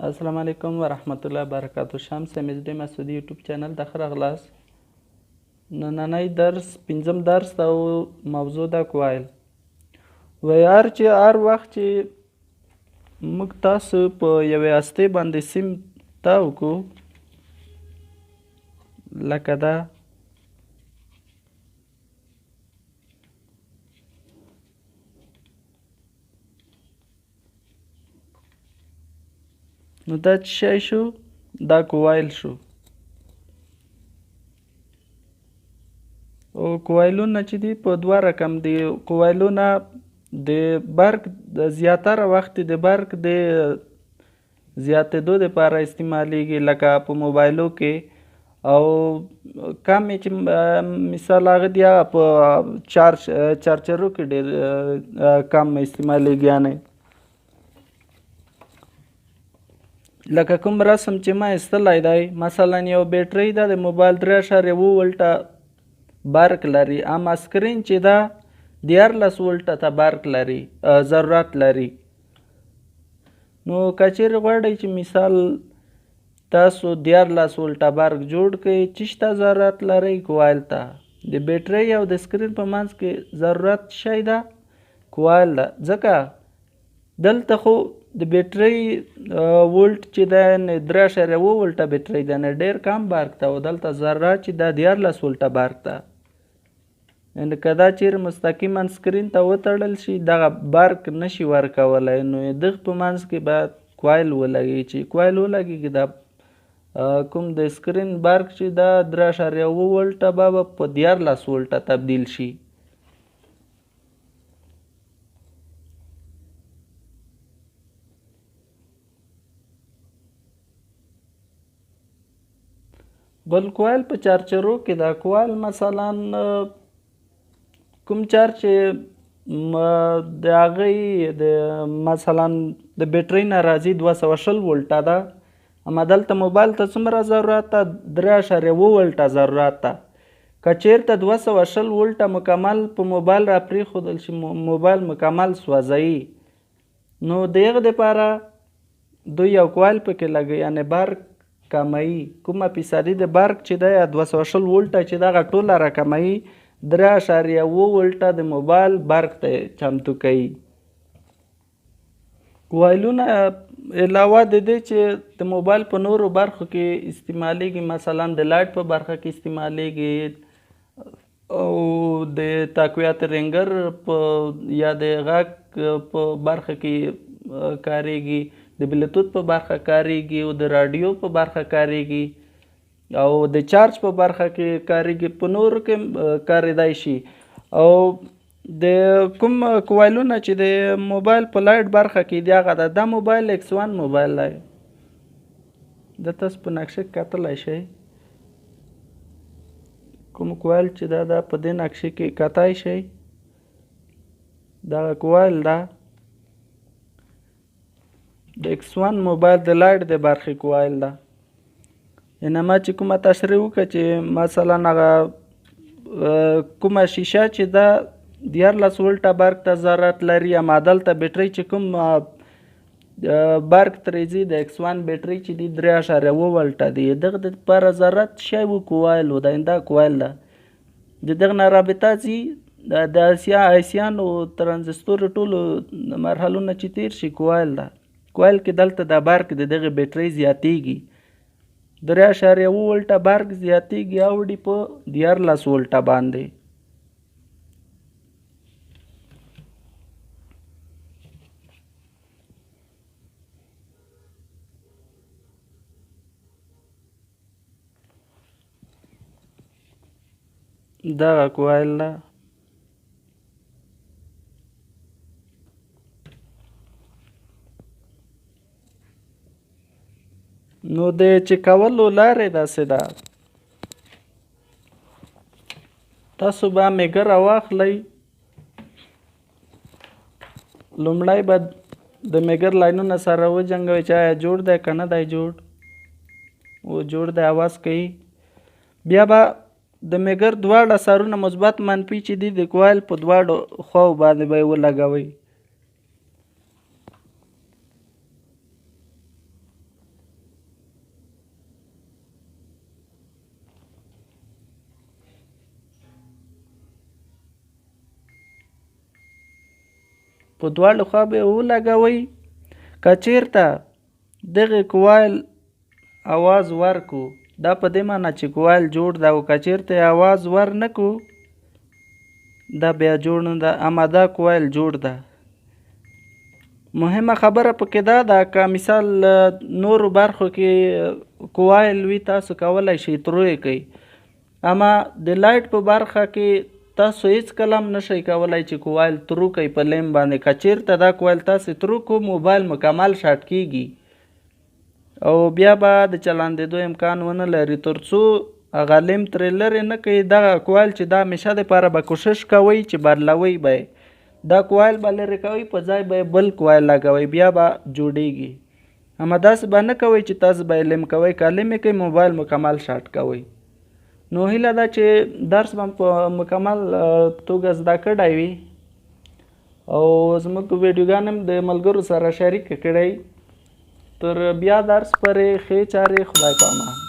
السلام علیکم ورحمت الله وبرکاتو. شمس مزدی مسعودی یوټیوب چینل ته ښه راغلاست. نننی درس پنځم درس ده او موضوع ده کوایل. وایي هر وخت چې موږ تاسو په یوې هستې باندې سیم تاو کړو لکه دا، نو دا څه شی شو؟ دا کوایل شو. او کوایلونه چې دي په دوه رقم دي. کوایلونه د برق د زیاتره وخت د برق د زیاتېدو دپاره استعمالیږي، لکه په موبایلو کې، او کم چې مثال هغه دي هغه په چارجرو کې ډېر کم استعمالیږي. یعنې لکه کوم رسم چې ما ایستلی دی، مثلا یو بیټرۍ ده د موبایل 3.7 ولټه برق لري، اما سکرین چې ده 14 ولټه ته برق لري، ضرورت لري. نو که چیرې غواړئ چې مثال تاسو 14 ولټه برق جوړ کړئ، چی ته ضرورت لرئ؟ کوایل ته. د بیټرۍ او د سکرین په منځ کې ضرورت شی ده کوایل ده، ځکه دلته خو د بیټرۍ ولټ چې ده 3.7 ولټه بیټرۍ ده، نه ډېر کم برق ده، او دلته ضرورت چې ده 14 ولټه برق ده. یعنې که دا چیرې مستقیما سکرین ته وتړل شي دغه برق نشي ورکولی، نو دغه په منځ کې باید کوایل ولګي. چې کوایل ولګېږي دا کوم د سکرین برق چې دا 3.7 ولټه به په 14 ولټه تبدیل شي. بل کوایل په چارجرو کې دا کوایل مثلا کوم چارج چې د هغې د مثلا د بیټرۍ نه راځي 220 ولټه ده، اما دلته موبایل ته څومره ضرورت ده؟ 3.7 ولټه ضرورت ده. که چیرته 220 ولټه مکمل په موبایل را پرېښودل شي، موبایل مکمل سوځوي، نو د هغې دپاره دوی یو کوایل پکې لګوي، یعنې برق کموي. کومه فیصدي د برق چې دی 220 ولټه چې دغه ټوله راکموي، 3.7 ولټه د موبایل برق ته چمتو کوي. کوایلونه علاوه د دې چې د موبایل په نورو برخو کې استعمالیږي، مثلا د لایټ په برخه کې استعمالیږي، او د تقویت رنګر په یا د غږ په برخه کې کاریږي، د بلوتوث په برخه کاریږي، او د راډیو په برخه کاریږي، او د چارج په برخه کې کاریږي، په نورو کې کاریدای شي. او د کوم کوایلونه چې د موبایل په لایټ برخه کې دي هغه ده، دا موبایل X1 موبایل دی. دا تاسو په نقشه کې کتلی شئ، کوم کوایل چې دا په دې نقشه کې کتی شئ، دغه کوایل ده د X1 موبایل د لایټ د برخې کوایل ده. یعنې ما چې کومه تشریح وکړه چې مثلا هغه کومه شیشه چې ده 14 ولټه برق ته ضرورت لري، اما دلته بیټرۍ چې کوم برق ترې ځي د X1 بیټرۍ چې دي 3.7 ولټه دي، دغه دپاره ضرورت شی و کوایل و. دا کوایل ده، د دغه نه رابطه ځي د آیسیانو ترانزستورو ټولو مرحلو نه چې تېر شي کوایل ده. کوایل کې دلته د برق د دغې بیټرۍ زیاتېږي، 3.7 ولټه برق زیاتېږي او اوړي په 14 ولټه باندې. دغه کوایل ده. نو د چک کولو لارې داسې ده، تاسو به میګر راواخلئ، لومړی به د میګر لاینونه سره وجنګوئ چې آیا جوړ دی که نه دی جوړ، او جوړ دی اواز کوي. بیا به د میګر دواړه سرونه مثبت منفي چې دي د کوایل په دواړو خواو باندې به یې ولګوئ. په دواړو خوا به ولګوئ. که چیرته دغه کوایل اواز ورکو دا په دې معنی چې کوایل جوړ ده او که چیرته یې اواز ور نه کو دا بیا جوړ نه ده، اما دا کوایل جوړ ده. مهمه خبره پکې دا ده که مثال نورو برخو کې کوایل وي تاسو کولی شئ ترو یې کوئ، اما د لایټ په برخه کې تاسو هیڅ کله هم نشئ کولی چې کوایل ترو کوئ په لیم باندې. که چیرته دا کوایل تاسې ترو کو موبایل مکمل شارټ کیږي او بیا به د چلاندېدو امکان ونه لري. تر څو هغه لیم ترې لرې نه کوي دغه کوایل چې دا همیشه دپاره به کوشش کوئ چې بدلوئ به دا کوایل به لرې کوئ په ځای به بل کوایل لګوئ بیا به جوړیږي. اما داسې به نه کوئ چې تاسو به یې لیم کوئ، که لیم یې کوئ موبایل مکمل شارټ کوئ. نو هیله ده چې درس به په مکمل توګه زده کړی وي او زموږ ویډیوګان هم د ملګرو سره شریک کړئ. تر بیا درس پورې ښې چارې، خدای پامان.